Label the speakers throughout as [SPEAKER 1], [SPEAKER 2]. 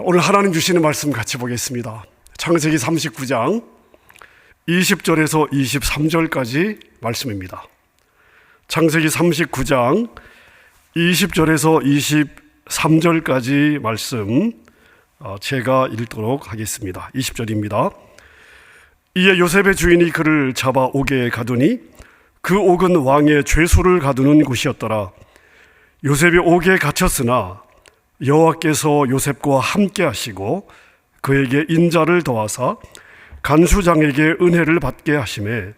[SPEAKER 1] 오늘 하나님 주시는 말씀 같이 보겠습니다. 창세기 39장 20절에서 23절까지 말씀입니다. 창세기 39장 20절에서 23절까지 말씀 제가 읽도록 하겠습니다. 20절입니다. 이에 요셉의 주인이 그를 잡아 옥에 가두니 그 옥은 왕의 죄수를 가두는 곳이었더라. 요셉이 옥에 갇혔으나 여호와께서 요셉과 함께 하시고 그에게 인자를 더하사 간수장에게 은혜를 받게 하시매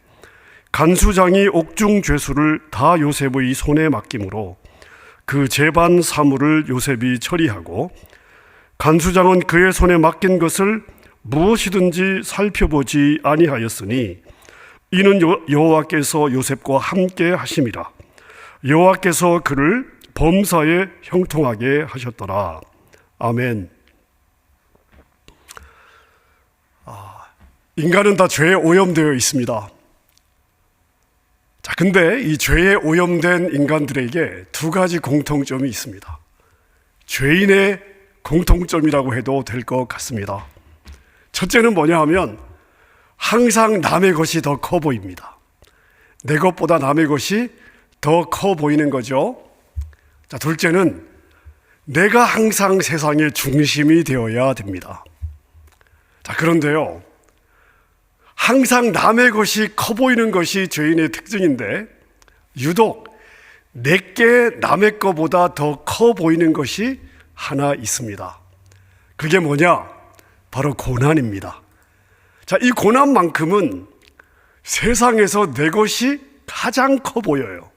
[SPEAKER 1] 간수장이 옥중 죄수를 다 요셉의 손에 맡김으로 그 재반 사물을 요셉이 처리하고 간수장은 그의 손에 맡긴 것을 무엇이든지 살펴보지 아니하였으니 이는 여호와께서 요셉과 함께 하심이라. 여호와께서 그를 범사에 형통하게 하셨더라. 아멘. 인간은 다 죄에 오염되어 있습니다. 자, 근데 이 죄에 오염된 인간들에게 두 가지 공통점이 있습니다. 죄인의 공통점이라고 해도 될 것 같습니다. 첫째는 뭐냐 하면 항상 남의 것이 더 커 보입니다. 내 것보다 남의 것이 더 커 보이는 거죠. 자, 둘째는 내가 항상 세상의 중심이 되어야 됩니다. 자, 그런데요, 항상 남의 것이 커 보이는 것이 죄인의 특징인데 유독 내게 남의 것보다 더 커 보이는 것이 하나 있습니다. 그게 뭐냐? 바로 고난입니다. 자, 이 고난만큼은 세상에서 내 것이 가장 커 보여요.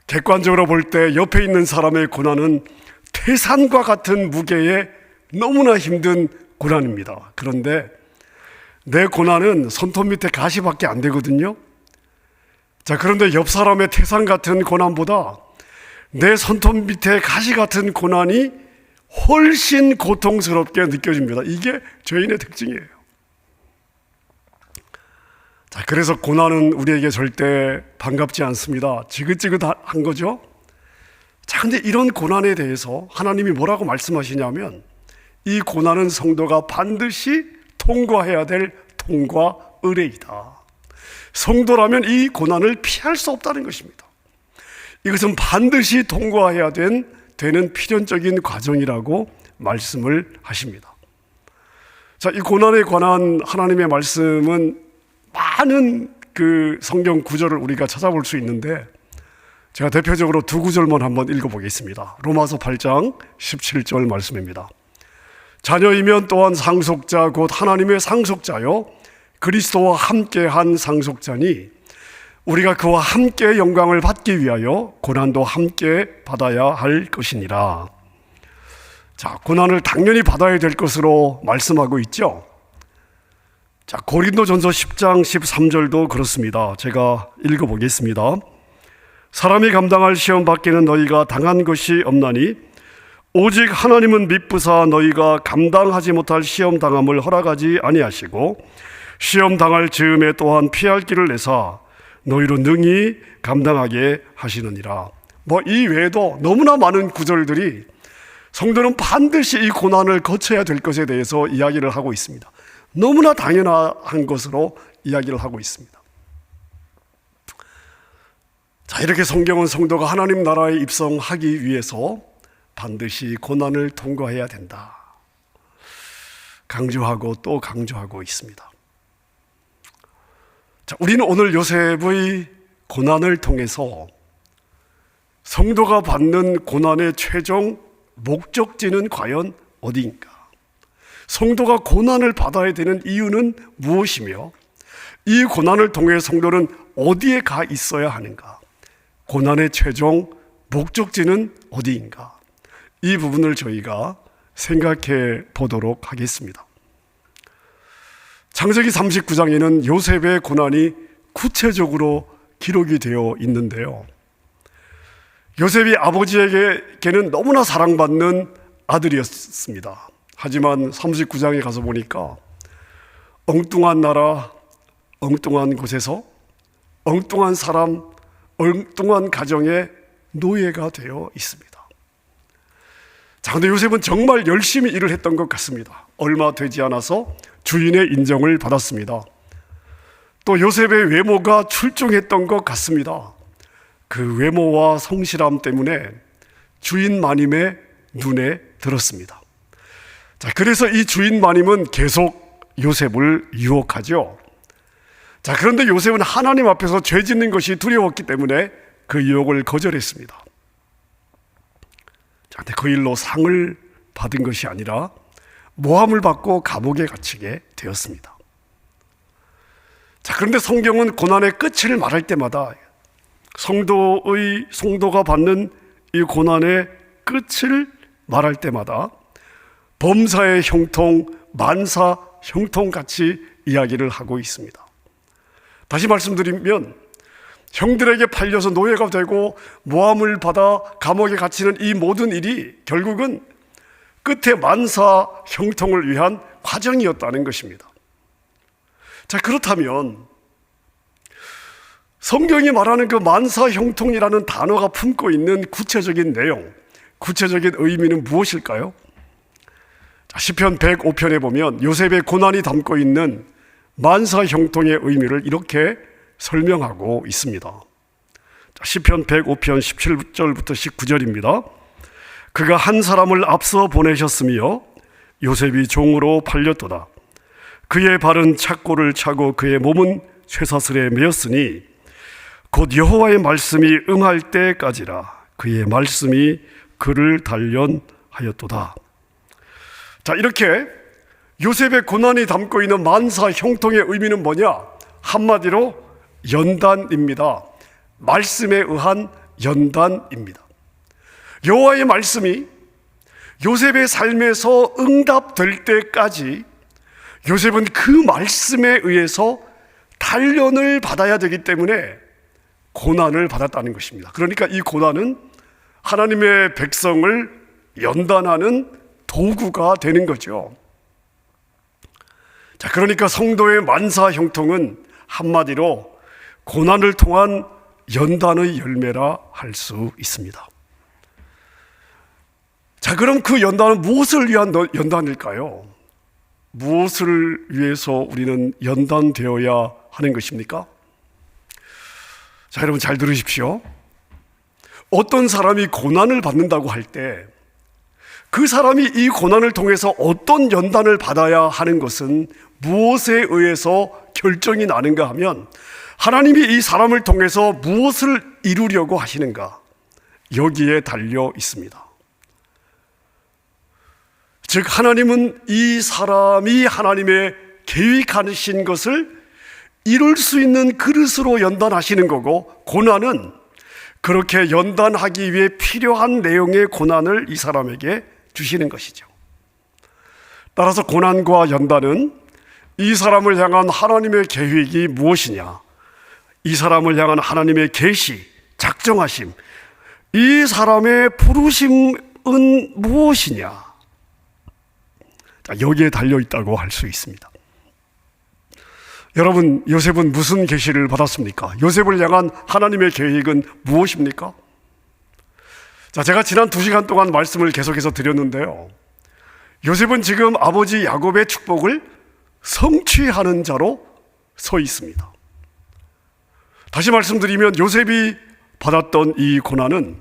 [SPEAKER 1] 객관적으로 볼 때 옆에 있는 사람의 고난은 태산과 같은 무게의 너무나 힘든 고난입니다. 그런데 내 고난은 손톱 밑에 가시밖에 안 되거든요. 자, 그런데 옆 사람의 태산 같은 고난보다 내 손톱 밑에 가시 같은 고난이 훨씬 고통스럽게 느껴집니다. 이게 죄인의 특징이에요. 자, 그래서 고난은 우리에게 절대 반갑지 않습니다. 지긋지긋한 거죠. 자, 근데 이런 고난에 대해서 하나님이 뭐라고 말씀하시냐면 이 고난은 성도가 반드시 통과해야 될 통과 의례이다. 성도라면 이 고난을 피할 수 없다는 것입니다. 이것은 반드시 통과해야 되는 필연적인 과정이라고 말씀을 하십니다. 자, 이 고난에 관한 하나님의 말씀은 많은 그 성경 구절을 우리가 찾아볼 수 있는데 제가 대표적으로 두 구절만 한번 읽어보겠습니다. 로마서 8장 17절 말씀입니다. 자녀이면 또한 상속자 곧 하나님의 상속자요 그리스도와 함께한 상속자니 우리가 그와 함께 영광을 받기 위하여 고난도 함께 받아야 할 것이니라. 자, 고난을 당연히 받아야 될 것으로 말씀하고 있죠. 자, 고린도전서 10장 13절도 그렇습니다. 제가 읽어보겠습니다. 사람이 감당할 시험 밖에는 너희가 당한 것이 없나니 오직 하나님은 미쁘사 너희가 감당하지 못할 시험 당함을 허락하지 아니하시고 시험 당할 즈음에 또한 피할 길을 내사 너희로 능히 감당하게 하시느니라. 이 외에도 너무나 많은 구절들이 성도는 반드시 이 고난을 거쳐야 될 것에 대해서 이야기를 하고 있습니다. 너무나 당연한 것으로 이야기를 하고 있습니다. 자, 이렇게 성경은 성도가 하나님 나라에 입성하기 위해서 반드시 고난을 통과해야 된다. 강조하고 또 강조하고 있습니다. 자, 우리는 오늘 요셉의 고난을 통해서 성도가 받는 고난의 최종 목적지는 과연 어디인가? 성도가 고난을 받아야 되는 이유는 무엇이며 이 고난을 통해 성도는 어디에 가 있어야 하는가? 고난의 최종 목적지는 어디인가? 이 부분을 저희가 생각해 보도록 하겠습니다. 창세기 39장에는 요셉의 고난이 구체적으로 기록이 되어 있는데요. 요셉이 아버지에게는 너무나 사랑받는 아들이었습니다. 하지만 39장에 가서 보니까 엉뚱한 나라, 엉뚱한 곳에서 엉뚱한 사람, 엉뚱한 가정의 노예가 되어 있습니다. 자, 근데 요셉은 정말 열심히 일을 했던 것 같습니다. 얼마 되지 않아서 주인의 인정을 받았습니다. 또 요셉의 외모가 출중했던 것 같습니다. 그 외모와 성실함 때문에 주인 마님의 눈에 들었습니다. 자, 그래서 이 주인 마님은 계속 요셉을 유혹하죠. 자, 그런데 요셉은 하나님 앞에서 죄 짓는 것이 두려웠기 때문에 그 유혹을 거절했습니다. 자, 근데 그 일로 상을 받은 것이 아니라 모함을 받고 감옥에 갇히게 되었습니다. 자, 그런데 성경은 고난의 끝을 말할 때마다 성도가 받는 이 고난의 끝을 말할 때마다 범사의 형통, 만사 형통같이 이야기를 하고 있습니다. 다시 말씀드리면 형들에게 팔려서 노예가 되고 모함을 받아 감옥에 갇히는 이 모든 일이 결국은 끝에 만사 형통을 위한 과정이었다는 것입니다. 자, 그렇다면 성경이 말하는 그 만사 형통이라는 단어가 품고 있는 구체적인 내용, 구체적인 의미는 무엇일까요? 자, 시편 105편에 보면 요셉의 고난이 담고 있는 만사 형통의 의미를 이렇게 설명하고 있습니다. 자, 시편 105편 17절부터 19절입니다. 그가 한 사람을 앞서 보내셨으며 요셉이 종으로 팔렸도다. 그의 발은 착고를 차고 그의 몸은 쇠사슬에 매였으니 곧 여호와의 말씀이 응할 때까지라. 그의 말씀이 그를 단련하였도다. 자, 이렇게 요셉의 고난이 담고 있는 만사 형통의 의미는 뭐냐? 한마디로 연단입니다. 말씀에 의한 연단입니다. 여호와의 말씀이 요셉의 삶에서 응답될 때까지 요셉은 그 말씀에 의해서 단련을 받아야 되기 때문에 고난을 받았다는 것입니다. 그러니까 이 고난은 하나님의 백성을 연단하는 도구가 되는 거죠. 자, 그러니까 성도의 만사 형통은 한마디로 고난을 통한 연단의 열매라 할 수 있습니다. 자, 그럼 그 연단은 무엇을 위한 연단일까요? 무엇을 위해서 우리는 연단되어야 하는 것입니까? 자, 여러분 잘 들으십시오. 어떤 사람이 고난을 받는다고 할 때 그 사람이 이 고난을 통해서 어떤 연단을 받아야 하는 것은 무엇에 의해서 결정이 나는가 하면 하나님이 이 사람을 통해서 무엇을 이루려고 하시는가, 여기에 달려 있습니다. 즉 하나님은 이 사람이 하나님의 계획하신 것을 이룰 수 있는 그릇으로 연단하시는 거고, 고난은 그렇게 연단하기 위해 필요한 내용의 고난을 이 사람에게 주시는 것이죠. 따라서 고난과 연단은 이 사람을 향한 하나님의 계획이 무엇이냐, 이 사람을 향한 하나님의 계시, 작정하심, 이 사람의 부르심은 무엇이냐, 여기에 달려있다고 할 수 있습니다. 여러분, 요셉은 무슨 계시를 받았습니까? 요셉을 향한 하나님의 계획은 무엇입니까? 자, 제가 지난 2시간 동안 말씀을 계속해서 드렸는데요, 요셉은 지금 아버지 야곱의 축복을 성취하는 자로 서 있습니다. 다시 말씀드리면 요셉이 받았던 이 고난은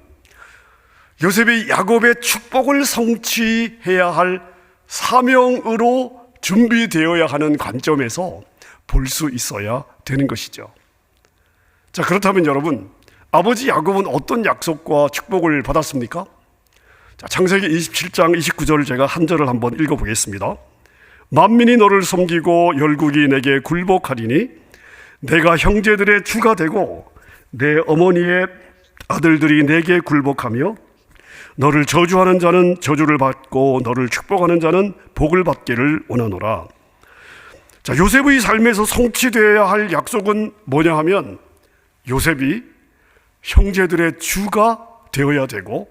[SPEAKER 1] 요셉이 야곱의 축복을 성취해야 할 사명으로 준비되어야 하는 관점에서 볼 수 있어야 되는 것이죠. 자, 그렇다면 여러분, 아버지 야곱은 어떤 약속과 축복을 받았습니까? 자, 창세기 27장 29절을 제가 한 절을 한번 읽어보겠습니다. 만민이 너를 섬기고 열국이 내게 굴복하리니 내가 형제들의 주가 되고 내 어머니의 아들들이 내게 굴복하며 너를 저주하는 자는 저주를 받고 너를 축복하는 자는 복을 받기를 원하노라. 자, 요셉의 삶에서 성취되어야 할 약속은 뭐냐 하면 요셉이 형제들의 주가 되어야 되고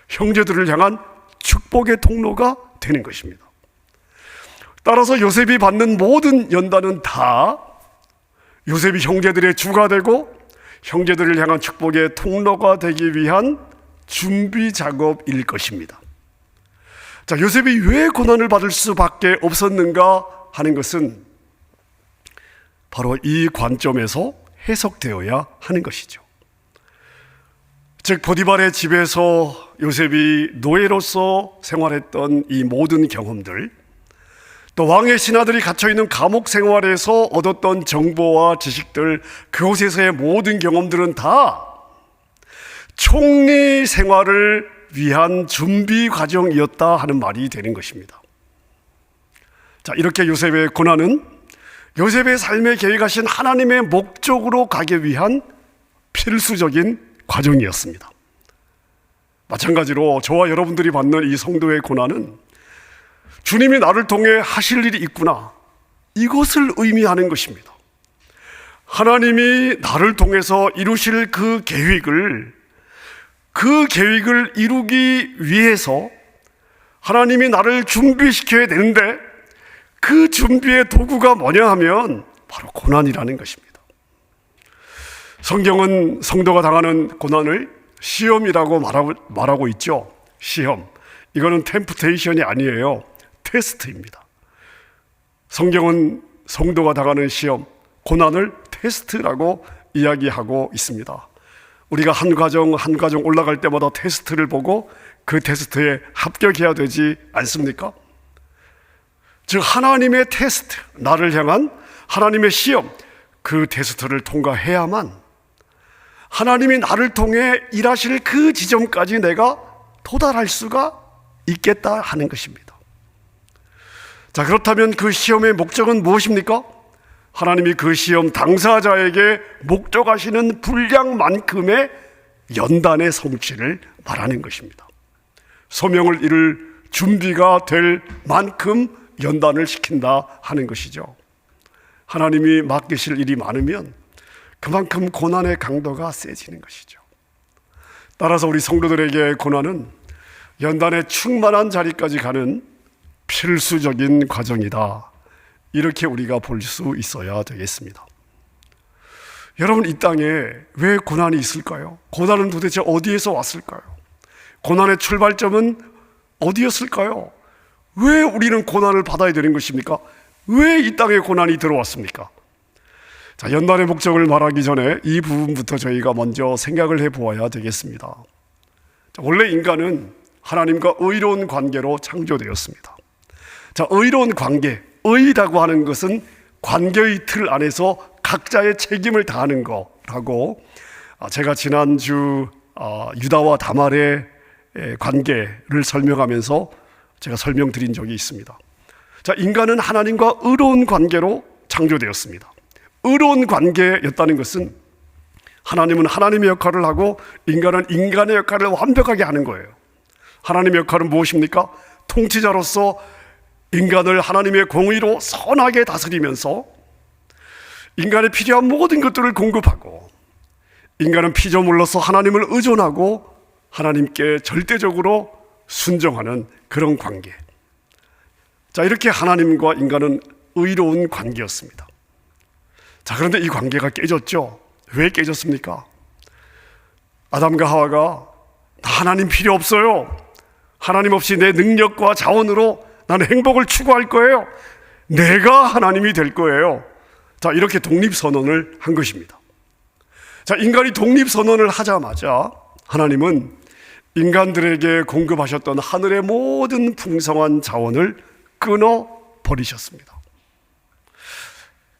[SPEAKER 1] 형제들을 향한 축복의 통로가 되는 것입니다. 따라서 요셉이 받는 모든 연단은 다 요셉이 형제들의 주가 되고 형제들을 향한 축복의 통로가 되기 위한 준비 작업일 것입니다. 자, 요셉이 왜 고난을 받을 수밖에 없었는가 하는 것은 바로 이 관점에서 해석되어야 하는 것이죠. 즉, 보디발의 집에서 요셉이 노예로서 생활했던 이 모든 경험들, 또 왕의 신하들이 갇혀있는 감옥 생활에서 얻었던 정보와 지식들, 그곳에서의 모든 경험들은 다 총리 생활을 위한 준비 과정이었다 하는 말이 되는 것입니다. 자, 이렇게 요셉의 고난은 요셉의 삶에 계획하신 하나님의 목적으로 가기 위한 필수적인 과정이었습니다. 마찬가지로 저와 여러분들이 받는 이 성도의 고난은 주님이 나를 통해 하실 일이 있구나, 이것을 의미하는 것입니다. 하나님이 나를 통해서 이루실 그 계획을 이루기 위해서 하나님이 나를 준비시켜야 되는데, 그 준비의 도구가 뭐냐 하면 바로 고난이라는 것입니다. 성경은 성도가 당하는 고난을 시험이라고 말하고 있죠. 시험. 이거는 템프테이션이 아니에요. 테스트입니다. 성경은 성도가 당하는 시험, 고난을 테스트라고 이야기하고 있습니다. 우리가 한 과정 올라갈 때마다 테스트를 보고 그 테스트에 합격해야 되지 않습니까? 즉, 하나님의 테스트, 나를 향한 하나님의 시험, 그 테스트를 통과해야만 하나님이 나를 통해 일하실 그 지점까지 내가 도달할 수가 있겠다 하는 것입니다. 자, 그렇다면 그 시험의 목적은 무엇입니까? 하나님이 그 시험 당사자에게 목적하시는 분량만큼의 연단의 성취를 말하는 것입니다. 소명을 이룰 준비가 될 만큼 연단을 시킨다 하는 것이죠. 하나님이 맡기실 일이 많으면 그만큼 고난의 강도가 세지는 것이죠. 따라서 우리 성도들에게 고난은 연단의 충만한 자리까지 가는 필수적인 과정이다, 이렇게 우리가 볼 수 있어야 되겠습니다. 여러분, 이 땅에 왜 고난이 있을까요? 고난은 도대체 어디에서 왔을까요? 고난의 출발점은 어디였을까요? 왜 우리는 고난을 받아야 되는 것입니까? 왜 이 땅에 고난이 들어왔습니까? 자, 연단의 목적을 말하기 전에 이 부분부터 저희가 먼저 생각을 해보아야 되겠습니다. 자, 원래 인간은 하나님과 의로운 관계로 창조되었습니다. 자, 의로운 관계, 의라고 하는 것은 관계의 틀 안에서 각자의 책임을 다하는 거라고, 제가 지난주 유다와 다말의 관계를 설명하면서 제가 설명드린 적이 있습니다. 자, 인간은 하나님과 의로운 관계로 창조되었습니다. 의로운 관계였다는 것은 하나님은 하나님의 역할을 하고 인간은 인간의 역할을 완벽하게 하는 거예요. 하나님의 역할은 무엇입니까? 통치자로서 인간을 하나님의 공의로 선하게 다스리면서 인간의 필요한 모든 것들을 공급하고, 인간은 피조물로서 하나님을 의존하고 하나님께 절대적으로 순종하는 그런 관계. 자, 이렇게 하나님과 인간은 의로운 관계였습니다. 자, 그런데 이 관계가 깨졌죠. 왜 깨졌습니까? 아담과 하와가 나 하나님 필요 없어요, 하나님 없이 내 능력과 자원으로 나는 행복을 추구할 거예요, 내가 하나님이 될 거예요. 자, 이렇게 독립선언을 한 것입니다. 자, 인간이 독립선언을 하자마자 하나님은 인간들에게 공급하셨던 하늘의 모든 풍성한 자원을 끊어버리셨습니다.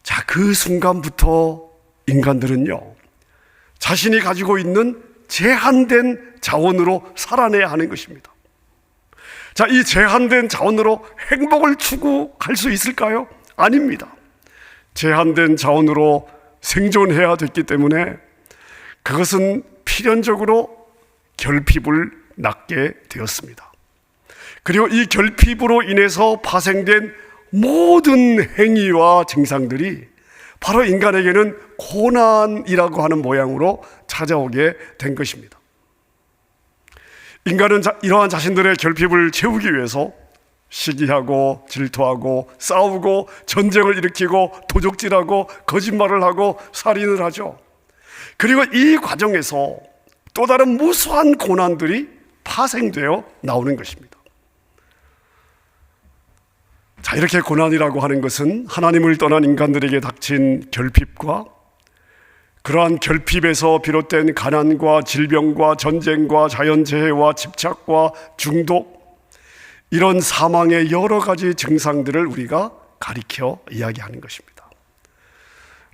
[SPEAKER 1] 자, 그 순간부터 인간들은요, 자신이 가지고 있는 제한된 자원으로 살아내야 하는 것입니다. 자, 이 제한된 자원으로 행복을 추구할 수 있을까요? 아닙니다. 제한된 자원으로 생존해야 됐기 때문에 그것은 필연적으로 결핍을 낳게 되었습니다. 그리고 이 결핍으로 인해서 파생된 모든 행위와 증상들이 바로 인간에게는 고난이라고 하는 모양으로 찾아오게 된 것입니다. 인간은 이러한 자신들의 결핍을 채우기 위해서 시기하고 질투하고 싸우고 전쟁을 일으키고 도적질하고 거짓말을 하고 살인을 하죠. 그리고 이 과정에서 또 다른 무수한 고난들이 파생되어 나오는 것입니다. 자, 이렇게 고난이라고 하는 것은 하나님을 떠난 인간들에게 닥친 결핍과 그러한 결핍에서 비롯된 가난과 질병과 전쟁과 자연재해와 집착과 중독, 이런 사망의 여러 가지 증상들을 우리가 가리켜 이야기하는 것입니다.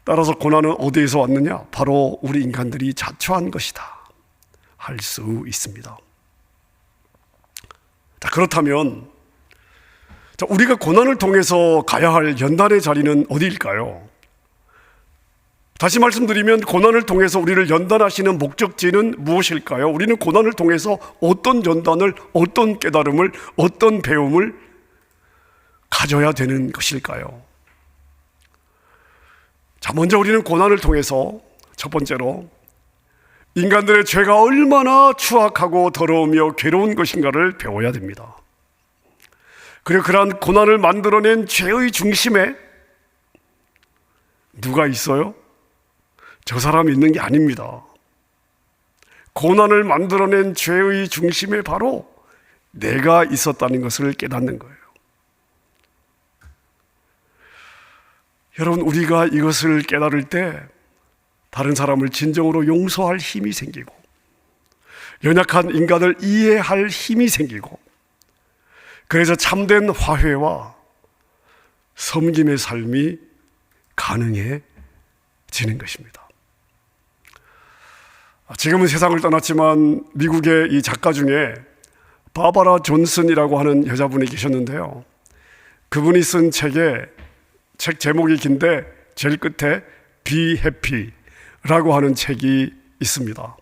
[SPEAKER 1] 따라서 고난은 어디에서 왔느냐? 바로 우리 인간들이 자초한 것이다 할 수 있습니다. 자, 그렇다면 우리가 고난을 통해서 가야 할 연단의 자리는 어디일까요? 다시 말씀드리면 고난을 통해서 우리를 연단하시는 목적지는 무엇일까요? 우리는 고난을 통해서 어떤 연단을, 어떤 깨달음을, 어떤 배움을 가져야 되는 것일까요? 자, 먼저 우리는 고난을 통해서 첫 번째로 인간들의 죄가 얼마나 추악하고 더러우며 괴로운 것인가를 배워야 됩니다. 그리고 그러한 고난을 만들어낸 죄의 중심에 누가 있어요? 저 사람이 있는 게 아닙니다. 고난을 만들어낸 죄의 중심에 바로 내가 있었다는 것을 깨닫는 거예요. 여러분, 우리가 이것을 깨달을 때 다른 사람을 진정으로 용서할 힘이 생기고 연약한 인간을 이해할 힘이 생기고 그래서 참된 화해와 섬김의 삶이 가능해지는 것입니다. 지금은 세상을 떠났지만 미국의 이 작가 중에 바바라 존슨이라고 하는 여자분이 계셨는데요. 그분이 쓴 책에 책 제목이 긴데 제일 끝에 Be Happy라고 하는 책이 있습니다.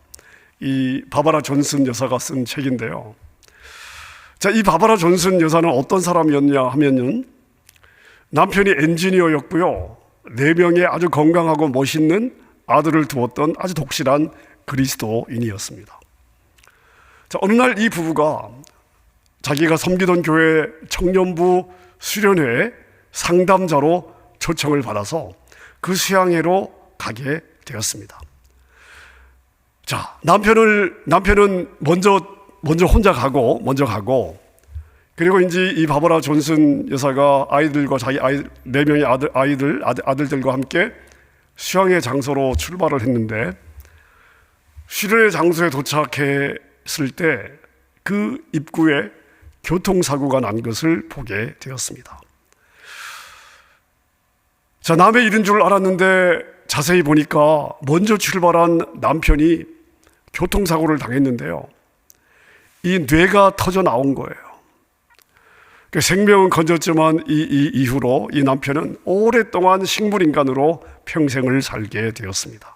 [SPEAKER 1] 이 바바라 존슨 여사가 쓴 책인데요. 자, 이 바바라 존슨 여사는 어떤 사람이었냐 하면은 남편이 엔지니어였고요. 4명의 아주 건강하고 멋있는 아들을 두었던 아주 독실한 그리스도인이었습니다. 자, 어느 날 이 부부가 자기가 섬기던 교회 청년부 수련회에 상담자로 초청을 받아서 그 수양회로 가게 되었습니다. 자, 남편은 먼저 혼자 가고 그리고 이제 이 바바라 존슨 여사가 아이들과 자기 4명의 아들들과 함께 수양회 장소로 출발을 했는데 수련회 장소에 도착했을 때 그 입구에 교통사고가 난 것을 보게 되었습니다. 자, 남의 일인 줄 알았는데 자세히 보니까 먼저 출발한 남편이 교통사고를 당했는데요. 이 뇌가 터져 나온 거예요. 생명은 건졌지만 이 이후로 이 남편은 오랫동안 식물인간으로 평생을 살게 되었습니다.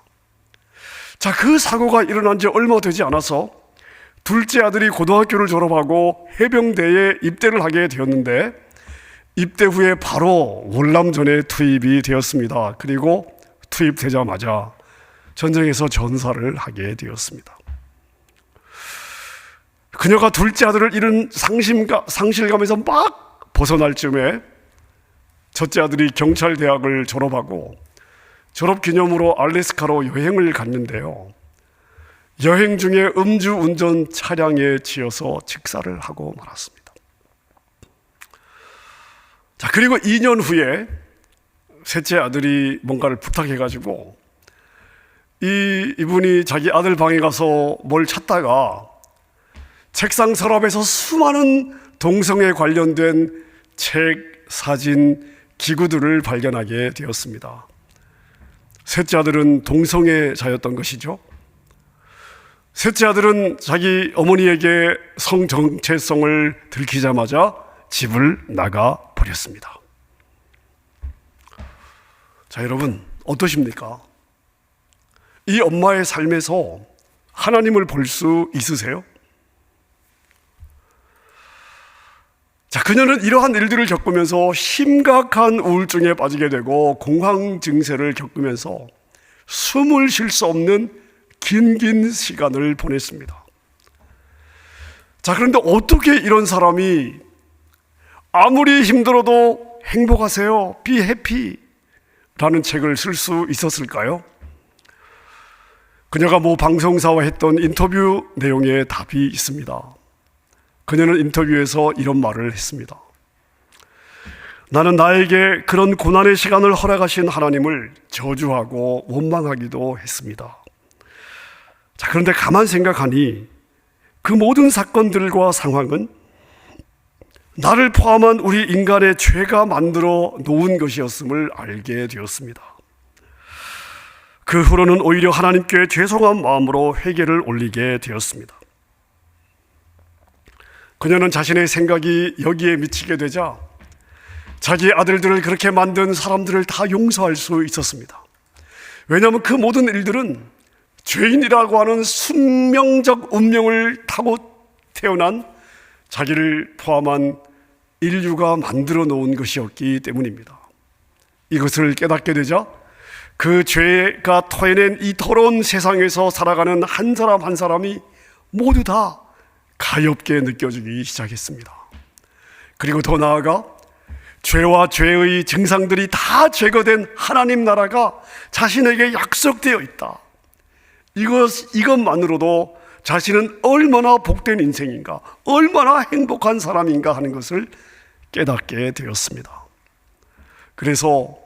[SPEAKER 1] 자, 그 사고가 일어난 지 얼마 되지 않아서 둘째 아들이 고등학교를 졸업하고 해병대에 입대를 하게 되었는데 입대 후에 바로 월남전에 투입이 되었습니다. 그리고 투입되자마자 전쟁에서 전사를 하게 되었습니다. 그녀가 둘째 아들을 잃은 상실감에서 막 벗어날 즈음에 첫째 아들이 경찰대학을 졸업하고 졸업기념으로 알래스카로 여행을 갔는데요. 여행 중에 음주운전 차량에 치여서 직사를 하고 말았습니다. 자, 그리고 2년 후에 셋째 아들이 뭔가를 부탁해가지고 이분이 자기 아들 방에 가서 뭘 찾다가 책상 서랍에서 수많은 동성애 관련된 책, 사진, 기구들을 발견하게 되었습니다. 셋째 아들은 동성애자였던 것이죠. 셋째 아들은 자기 어머니에게 성 정체성을 들키자마자 집을 나가 버렸습니다. 자, 여러분 어떠십니까? 이 엄마의 삶에서 하나님을 볼 수 있으세요? 자, 그녀는 이러한 일들을 겪으면서 심각한 우울증에 빠지게 되고 공황 증세를 겪으면서 숨을 쉴 수 없는 긴 시간을 보냈습니다. 자, 그런데 어떻게 이런 사람이 아무리 힘들어도 행복하세요, Be Happy 라는 책을 쓸 수 있었을까요? 그녀가 모 방송사와 했던 인터뷰 내용에 답이 있습니다. 그녀는 인터뷰에서 이런 말을 했습니다. 나는 나에게 그런 고난의 시간을 허락하신 하나님을 저주하고 원망하기도 했습니다. 자, 그런데 가만 생각하니 그 모든 사건들과 상황은 나를 포함한 우리 인간의 죄가 만들어 놓은 것이었음을 알게 되었습니다. 그 후로는 오히려 하나님께 죄송한 마음으로 회개를 올리게 되었습니다. 그녀는 자신의 생각이 여기에 미치게 되자 자기 아들들을 그렇게 만든 사람들을 다 용서할 수 있었습니다. 왜냐하면 그 모든 일들은 죄인이라고 하는 숙명적 운명을 타고 태어난 자기를 포함한 인류가 만들어 놓은 것이었기 때문입니다. 이것을 깨닫게 되자 그 죄가 토해낸 이 더러운 세상에서 살아가는 한 사람 한 사람이 모두 다 가엾게 느껴지기 시작했습니다. 그리고 더 나아가 죄와 죄의 증상들이 다 제거된 하나님 나라가 자신에게 약속되어 있다. 이것만으로도 자신은 얼마나 복된 인생인가, 얼마나 행복한 사람인가 하는 것을 깨닫게 되었습니다. 그래서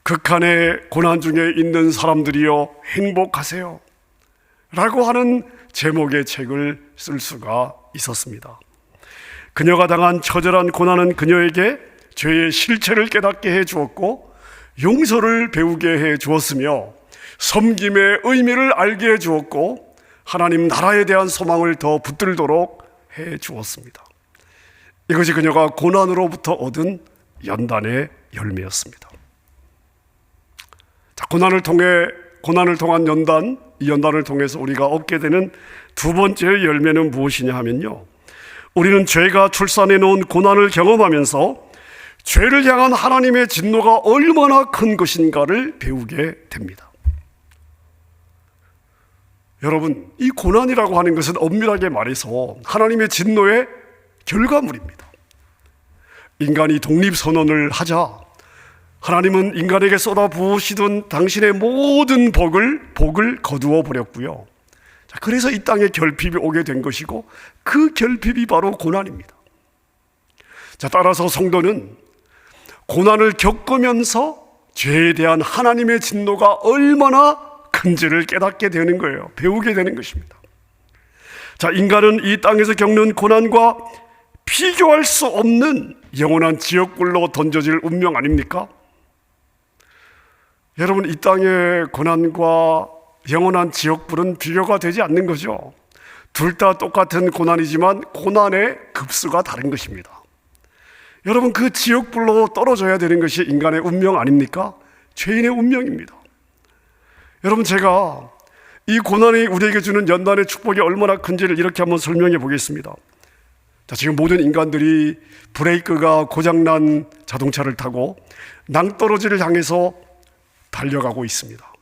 [SPEAKER 1] 극한의 고난 중에 있는 사람들이여 행복하세요 라고 하는 제목의 책을 쓸 수가 있었습니다. 그녀가 당한 처절한 고난은 그녀에게 죄의 실체를 깨닫게 해 주었고 용서를 배우게 해 주었으며 섬김의 의미를 알게 해 주었고 하나님 나라에 대한 소망을 더 붙들도록 해 주었습니다. 이것이 그녀가 고난으로부터 얻은 연단의 열매였습니다. 자, 고난을 통한 연단, 이 연단을 통해서 우리가 얻게 되는 두 번째 열매는 무엇이냐 하면요, 우리는 죄가 출산해 놓은 고난을 경험하면서 죄를 향한 하나님의 진노가 얼마나 큰 것인가를 배우게 됩니다. 여러분, 이 고난이라고 하는 것은 엄밀하게 말해서 하나님의 진노의 결과물입니다. 인간이 독립선언을 하자 하나님은 인간에게 쏟아부으시던 당신의 모든 복을 거두어 버렸고요. 자, 그래서 이 땅에 결핍이 오게 된 것이고 그 결핍이 바로 고난입니다. 자, 따라서 성도는 고난을 겪으면서 죄에 대한 하나님의 진노가 얼마나 큰지를 깨닫게 되는 거예요. 배우게 되는 것입니다. 자, 인간은 이 땅에서 겪는 고난과 비교할 수 없는 영원한 지옥불로 던져질 운명 아닙니까? 여러분, 이 땅의 고난과 영원한 지옥불은 비교가 되지 않는 거죠. 둘 다 똑같은 고난이지만 고난의 급수가 다른 것입니다. 여러분, 그 지옥불로 떨어져야 되는 것이 인간의 운명 아닙니까? 죄인의 운명입니다. 여러분, 제가 이 고난이 우리에게 주는 연단의 축복이 얼마나 큰지를 이렇게 한번 설명해 보겠습니다. 자, 지금 모든 인간들이 브레이크가 고장난 자동차를 타고 낭떠러지를 향해서 달려가고 있습니다.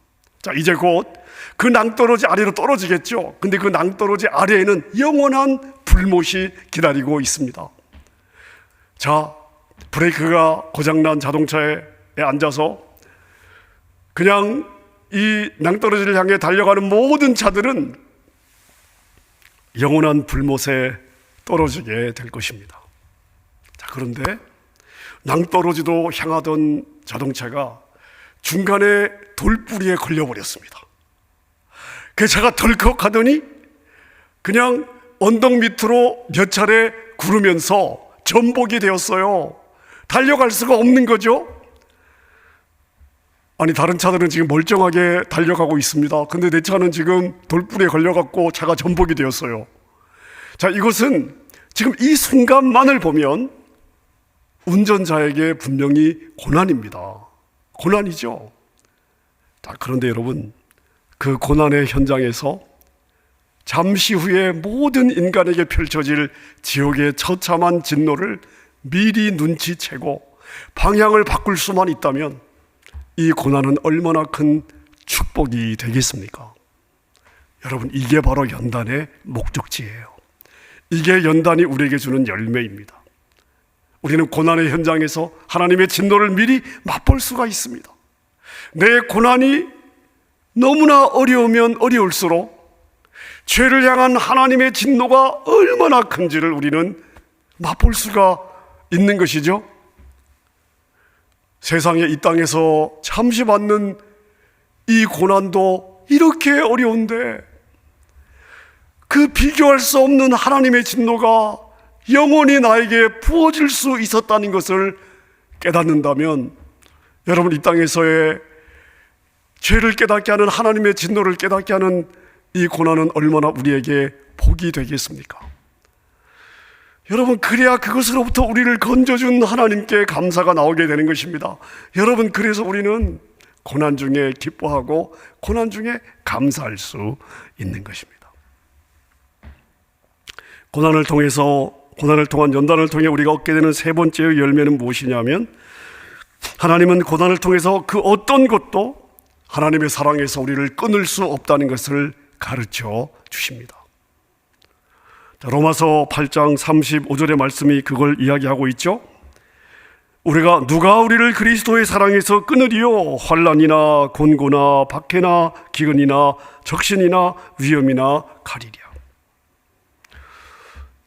[SPEAKER 1] 자, 이제 곧 그 낭떠러지 아래로 떨어지겠죠. 근데 그 낭떠러지 아래에는 영원한 불못이 기다리고 있습니다. 자, 브레이크가 고장난 자동차에 앉아서 그냥 이 낭떠러지를 향해 달려가는 모든 차들은 영원한 불못에 떨어지게 될 것입니다. 자, 그런데 낭떠러지로 향하던 자동차가 중간에 돌뿌리에 걸려버렸습니다. 그 차가 덜컥하더니 그냥 언덕 밑으로 몇 차례 구르면서 전복이 되었어요. 달려갈 수가 없는 거죠. 아니, 다른 차들은 지금 멀쩡하게 달려가고 있습니다. 근데 내 차는 지금 돌뿌리에 걸려갖고 차가 전복이 되었어요. 자, 이것은 지금 이 순간만을 보면 운전자에게 분명히 고난입니다. 고난이죠. 자, 그런데 여러분, 그 고난의 현장에서 잠시 후에 모든 인간에게 펼쳐질 지옥의 처참한 진노를 미리 눈치채고 방향을 바꿀 수만 있다면 이 고난은 얼마나 큰 축복이 되겠습니까? 여러분, 이게 바로 연단의 목적지예요. 이게 연단이 우리에게 주는 열매입니다. 우리는 고난의 현장에서 하나님의 진노를 미리 맛볼 수가 있습니다. 내 고난이 너무나 어려우면 어려울수록 죄를 향한 하나님의 진노가 얼마나 큰지를 우리는 맛볼 수가 있는 것이죠. 세상에 이 땅에서 잠시 받는 이 고난도 이렇게 어려운데 그 비교할 수 없는 하나님의 진노가 영원히 나에게 부어질 수 있었다는 것을 깨닫는다면 여러분, 이 땅에서의 죄를 깨닫게 하는, 하나님의 진노를 깨닫게 하는 이 고난은 얼마나 우리에게 복이 되겠습니까? 여러분, 그래야 그것으로부터 우리를 건져준 하나님께 감사가 나오게 되는 것입니다. 여러분, 그래서 우리는 고난 중에 기뻐하고 고난 중에 감사할 수 있는 것입니다. 고난을 통한 연단을 통해 우리가 얻게 되는 세 번째의 열매는 무엇이냐면, 하나님은 고난을 통해서 그 어떤 것도 하나님의 사랑에서 우리를 끊을 수 없다는 것을 가르쳐 주십니다. 로마서 8장 35절의 말씀이 그걸 이야기하고 있죠. 누가 우리를 그리스도의 사랑에서 끊으리요? 환난이나 곤고나 박해나 기근이나 적신이나 위험이나 칼이랴.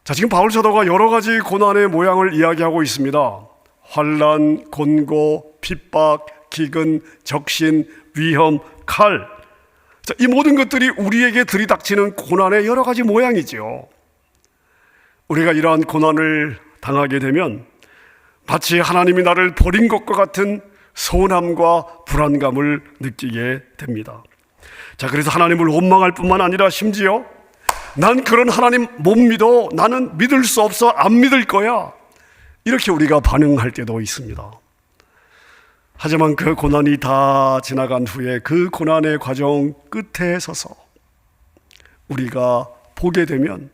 [SPEAKER 1] 자, 지금 바울 사도가 여러 가지 고난의 모양을 이야기하고 있습니다. 환난, 곤고, 핍박, 기근, 적신, 위험, 칼. 자, 이 모든 것들이 우리에게 들이닥치는 고난의 여러 가지 모양이죠. 우리가 이러한 고난을 당하게 되면 마치 하나님이 나를 버린 것과 같은 서운함과 불안감을 느끼게 됩니다. 자, 그래서 하나님을 원망할 뿐만 아니라 심지어 난 그런 하나님 못 믿어, 나는 믿을 수 없어, 안 믿을 거야, 이렇게 우리가 반응할 때도 있습니다. 하지만 그 고난이 다 지나간 후에 그 고난의 과정 끝에 서서 우리가 보게 되면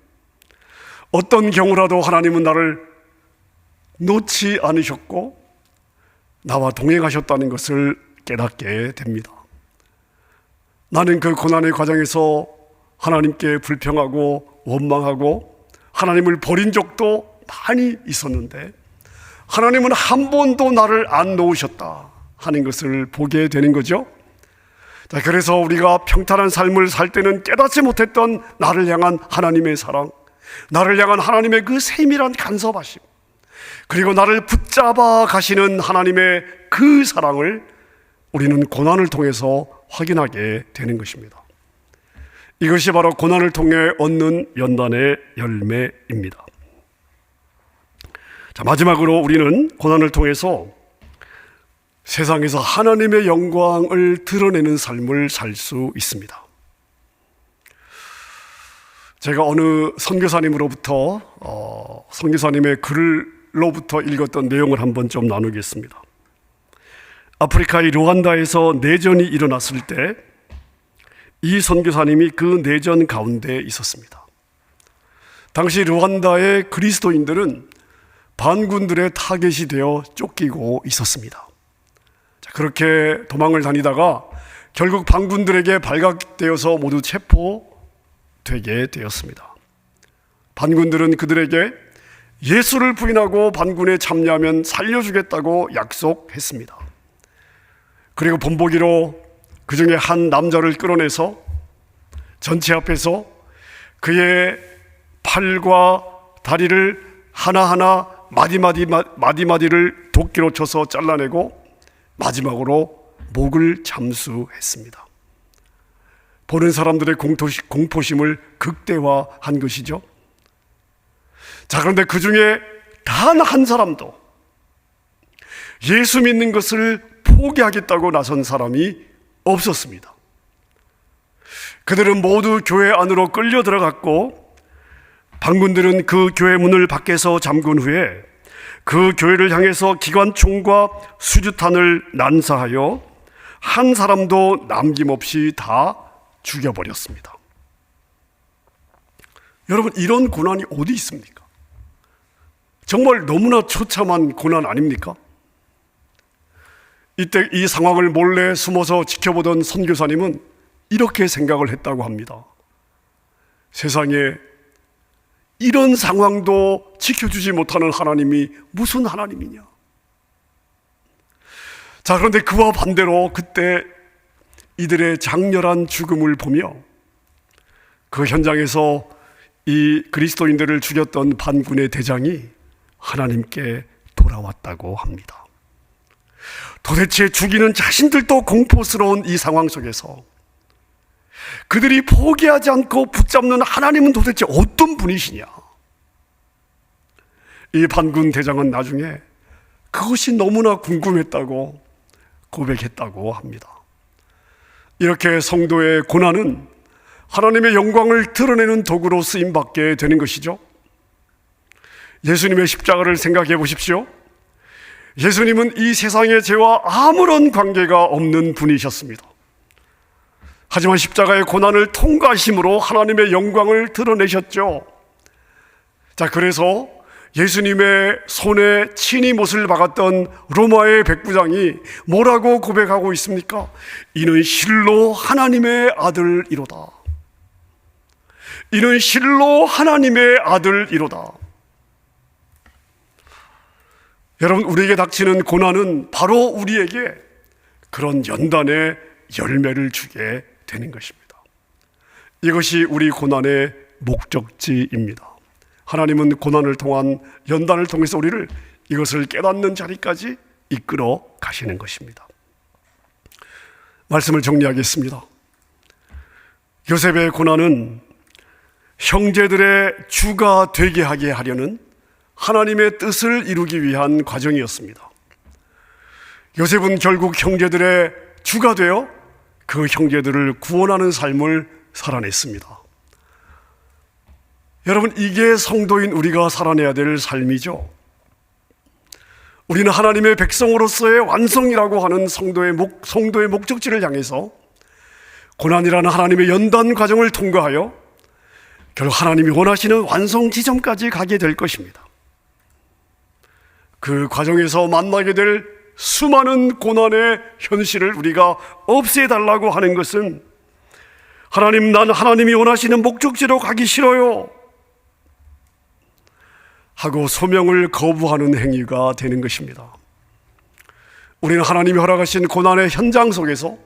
[SPEAKER 1] 어떤 경우라도 하나님은 나를 놓지 않으셨고 나와 동행하셨다는 것을 깨닫게 됩니다. 나는 그 고난의 과정에서 하나님께 불평하고 원망하고 하나님을 버린 적도 많이 있었는데 하나님은 한 번도 나를 안 놓으셨다 하는 것을 보게 되는 거죠. 자, 그래서 우리가 평탄한 삶을 살 때는 깨닫지 못했던 나를 향한 하나님의 사랑, 나를 향한 하나님의 그 세밀한 간섭하심, 그리고 나를 붙잡아 가시는 하나님의 그 사랑을 우리는 고난을 통해서 확인하게 되는 것입니다. 이것이 바로 고난을 통해 얻는 연단의 열매입니다. 자, 마지막으로 우리는 고난을 통해서 세상에서 하나님의 영광을 드러내는 삶을 살 수 있습니다. 제가 어느 선교사님으로부터 선교사님의 글로부터 읽었던 내용을 한번 좀 나누겠습니다. 아프리카의 루안다에서 내전이 일어났을 때 이 선교사님이 그 내전 가운데 있었습니다. 당시 루안다의 그리스도인들은 반군들의 타겟이 되어 쫓기고 있었습니다. 자, 그렇게 도망을 다니다가 결국 반군들에게 발각되어서 모두 체포되게 되었습니다. 반군들은 그들에게 예수를 부인하고 반군에 참여하면 살려주겠다고 약속했습니다. 그리고 본보기로 그 중에 한 남자를 끌어내서 전체 앞에서 그의 팔과 다리를 하나하나 마디마디를 도끼로 쳐서 잘라내고 마지막으로 목을 잠수했습니다. 보는 사람들의 공포심을 극대화한 것이죠. 자, 그런데 그 중에 단 한 사람도 예수 믿는 것을 포기하겠다고 나선 사람이 없었습니다. 그들은 모두 교회 안으로 끌려 들어갔고 반군들은 그 교회 문을 밖에서 잠근 후에 그 교회를 향해서 기관총과 수류탄을 난사하여 한 사람도 남김없이 다 죽여버렸습니다. 여러분, 이런 고난이 어디 있습니까? 정말 너무나 처참한 고난 아닙니까? 이때 이 상황을 몰래 숨어서 지켜보던 선교사님은 이렇게 생각을 했다고 합니다. 세상에 이런 상황도 지켜주지 못하는 하나님이 무슨 하나님이냐? 자, 그런데 그와 반대로 그때 이들의 장렬한 죽음을 보며 그 현장에서 이 그리스도인들을 죽였던 반군의 대장이 하나님께 돌아왔다고 합니다. 도대체 죽이는 자신들도 공포스러운 이 상황 속에서 그들이 포기하지 않고 붙잡는 하나님은 도대체 어떤 분이시냐? 이 반군 대장은 나중에 그것이 너무나 궁금했다고 고백했다고 합니다. 이렇게 성도의 고난은 하나님의 영광을 드러내는 도구로 쓰임받게 되는 것이죠. 예수님의 십자가를 생각해 보십시오. 예수님은 이 세상의 죄와 아무런 관계가 없는 분이셨습니다. 하지만 십자가의 고난을 통과하심으로 하나님의 영광을 드러내셨죠. 자, 그래서 예수님의 손에 친히 못을 박았던 로마의 백부장이 뭐라고 고백하고 있습니까? 이는 실로 하나님의 아들이로다. 이는 실로 하나님의 아들이로다. 여러분, 우리에게 닥치는 고난은 바로 우리에게 그런 연단의 열매를 주게 되는 것입니다. 이것이 우리 고난의 목적지입니다. 하나님은 고난을 통한 연단을 통해서 우리를 이것을 깨닫는 자리까지 이끌어 가시는 것입니다. 말씀을 정리하겠습니다. 요셉의 고난은 형제들의 주가 되게 하게 하려는 하나님의 뜻을 이루기 위한 과정이었습니다. 요셉은 결국 형제들의 주가 되어 그 형제들을 구원하는 삶을 살아냈습니다. 여러분, 이게 성도인 우리가 살아내야 될 삶이죠. 우리는 하나님의 백성으로서의 완성이라고 하는 성도의 목적지를 향해서 고난이라는 하나님의 연단 과정을 통과하여 결국 하나님이 원하시는 완성 지점까지 가게 될 것입니다. 그 과정에서 만나게 될 수많은 고난의 현실을 우리가 없애달라고 하는 것은 하나님, 난 하나님이 원하시는 목적지로 가기 싫어요 하고 소명을 거부하는 행위가 되는 것입니다. 우리는 하나님이 허락하신 고난의 현장 속에서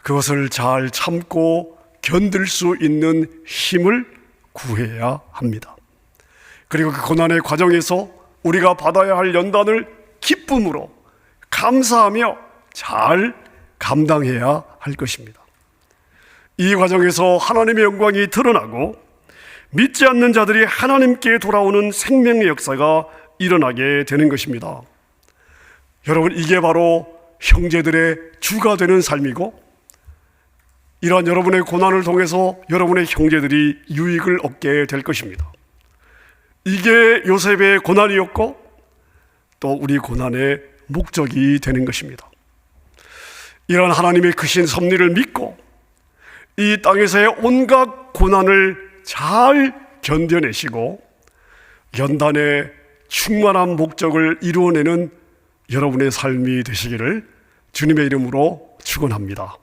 [SPEAKER 1] 그것을 잘 참고 견딜 수 있는 힘을 구해야 합니다. 그리고 그 고난의 과정에서 우리가 받아야 할 연단을 기쁨으로 감사하며 잘 감당해야 할 것입니다. 이 과정에서 하나님의 영광이 드러나고 믿지 않는 자들이 하나님께 돌아오는 생명의 역사가 일어나게 되는 것입니다. 여러분, 이게 바로 형제들의 주가 되는 삶이고, 이러한 여러분의 고난을 통해서 여러분의 형제들이 유익을 얻게 될 것입니다. 이게 요셉의 고난이었고 또 우리 고난의 목적이 되는 것입니다. 이러한 하나님의 크신 섭리를 믿고 이 땅에서의 온갖 고난을 잘 견뎌내시고 연단의 충만한 목적을 이루어내는 여러분의 삶이 되시기를 주님의 이름으로 축원합니다.